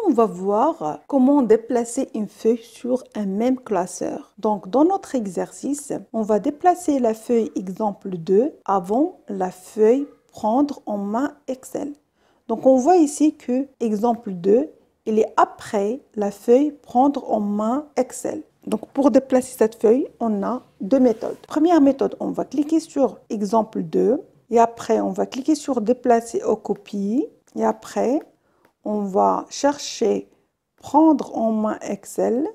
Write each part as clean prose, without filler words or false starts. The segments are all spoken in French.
on va voir comment déplacer une feuille sur un même classeur. Donc, dans notre exercice, on va déplacer la feuille exemple 2 avant la feuille prendre en main Excel. Donc, on voit ici que exemple 2, il est après la feuille prendre en main Excel. Donc, pour déplacer cette feuille, on a deux méthodes. Première méthode, on va cliquer sur exemple 2 et après, on va cliquer sur déplacer ou copier et après, on va chercher prendre en main Excel.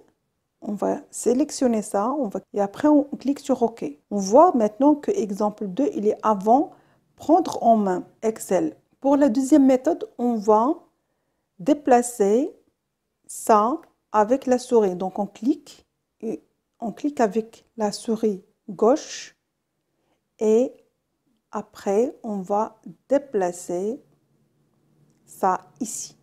On va sélectionner ça et après, on clique sur OK. On voit maintenant que exemple 2, il est avant prendre en main Excel. Pour la deuxième méthode, on va déplacer ça avec la souris. Donc, on clique avec la souris gauche et après, on va déplacer ça ici.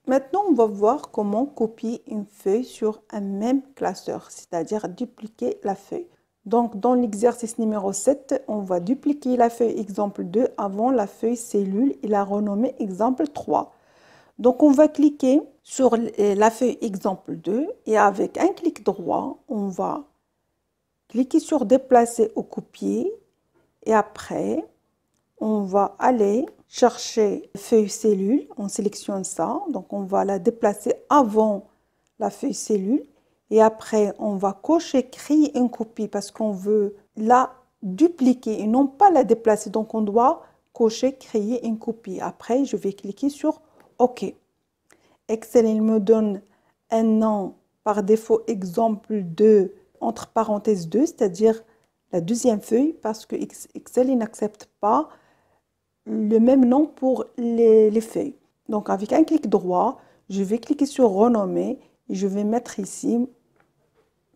Maintenant, on va voir comment copier une feuille sur un même classeur, c'est-à-dire dupliquer la feuille. Donc, dans l'exercice numéro 7, on va dupliquer la feuille exemple 2 avant la feuille cellule et la renommer exemple 3. Donc, on va cliquer sur la feuille exemple 2 et avec un clic droit, on va cliquer sur déplacer ou copier et après, on va aller chercher la feuille cellule, on sélectionne ça, donc on va la déplacer avant la feuille cellule et après on va cocher créer une copie parce qu'on veut la dupliquer et non pas la déplacer, donc on doit cocher créer une copie. Après je vais cliquer sur OK. Excel il me donne un nom par défaut exemple 2 entre parenthèses 2, c'est-à-dire la deuxième feuille parce que Excel il n'accepte pas le même nom pour les feuilles. Donc, avec un clic droit, je vais cliquer sur renommer et je vais mettre ici,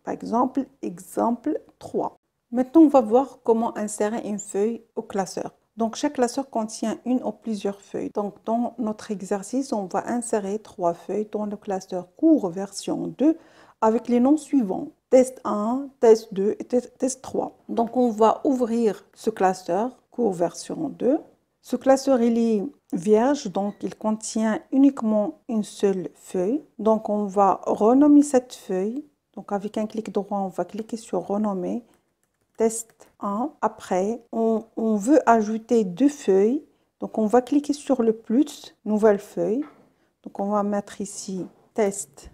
par exemple, exemple 3. Maintenant, on va voir comment insérer une feuille au classeur. Donc, chaque classeur contient une ou plusieurs feuilles. Donc, dans notre exercice, on va insérer 3 feuilles dans le classeur cours version 2 avec les noms suivants. Test 1, test 2 et test 3. Donc, on va ouvrir ce classeur cours version 2. Ce classeur, il est vierge, donc il contient uniquement une seule feuille. Donc, on va renommer cette feuille. Donc, avec un clic droit, on va cliquer sur renommer, test 1. Après, on veut ajouter 2 feuilles. Donc, on va cliquer sur le plus, nouvelle feuille. Donc, on va mettre ici test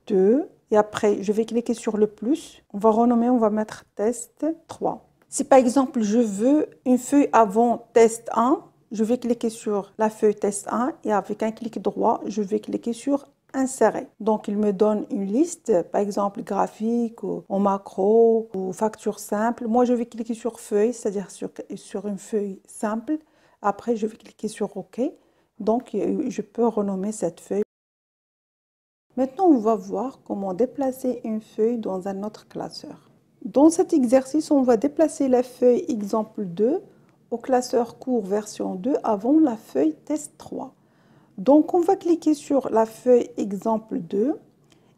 2. Et après, je vais cliquer sur le plus. On va renommer, on va mettre test 3. Si par exemple, je veux une feuille avant test 1, je vais cliquer sur la feuille test 1 et avec un clic droit, je vais cliquer sur insérer. Donc, il me donne une liste, par exemple graphique ou en macro ou facture simple. Moi, je vais cliquer sur feuille, c'est-à-dire sur une feuille simple. Après, je vais cliquer sur OK. Donc, je peux renommer cette feuille. Maintenant, on va voir comment déplacer une feuille dans un autre classeur. Dans cet exercice, on va déplacer la feuille exemple 2 au classeur cours version 2 avant la feuille test 3. Donc, on va cliquer sur la feuille exemple 2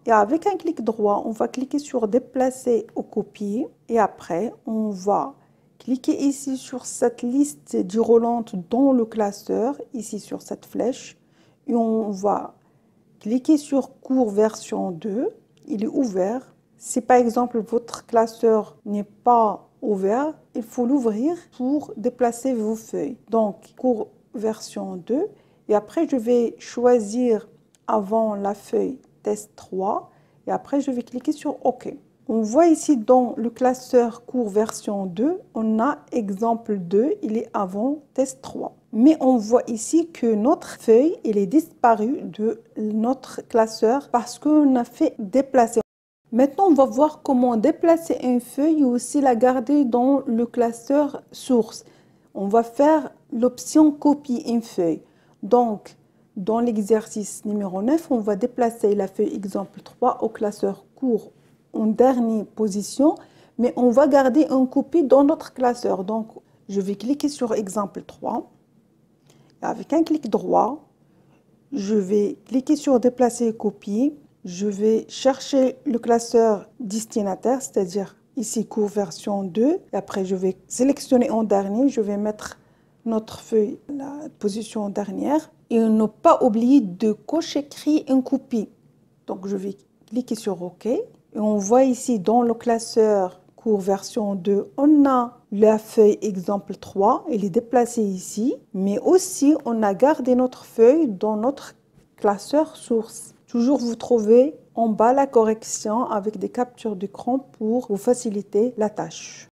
et avec un clic droit, on va cliquer sur déplacer ou copier et après, on va cliquer ici sur cette liste déroulante dans le classeur, ici sur cette flèche et on va cliquer sur cours version 2, il est ouvert. Si par exemple votre classeur n'est pas ouvert, il faut l'ouvrir pour déplacer vos feuilles. Donc, cours version 2 et après je vais choisir avant la feuille test 3 et après je vais cliquer sur OK. On voit ici dans le classeur cours version 2, on a exemple 2, il est avant test 3. Mais on voit ici que notre feuille, elle est disparue de notre classeur parce qu'on a fait déplacer. Maintenant, on va voir comment déplacer une feuille ou aussi la garder dans le classeur source. On va faire l'option copier une feuille. Donc, dans l'exercice numéro 9, on va déplacer la feuille exemple 3 au classeur cours en dernière position, mais on va garder une copie dans notre classeur. Donc, je vais cliquer sur exemple 3. Avec un clic droit, je vais cliquer sur déplacer et copier. Je vais chercher le classeur destinataire, c'est-à-dire ici cours version 2. Et après, je vais sélectionner en dernier. Je vais mettre notre feuille, la position dernière, et ne pas oublier de cocher Créer une copie. Donc, je vais cliquer sur OK. Et on voit ici dans le classeur cours version 2, on a la feuille exemple 3, elle est déplacée ici, mais aussi on a gardé notre feuille dans notre classeur source. Toujours vous trouvez en bas la correction avec des captures d'écran pour vous faciliter la tâche.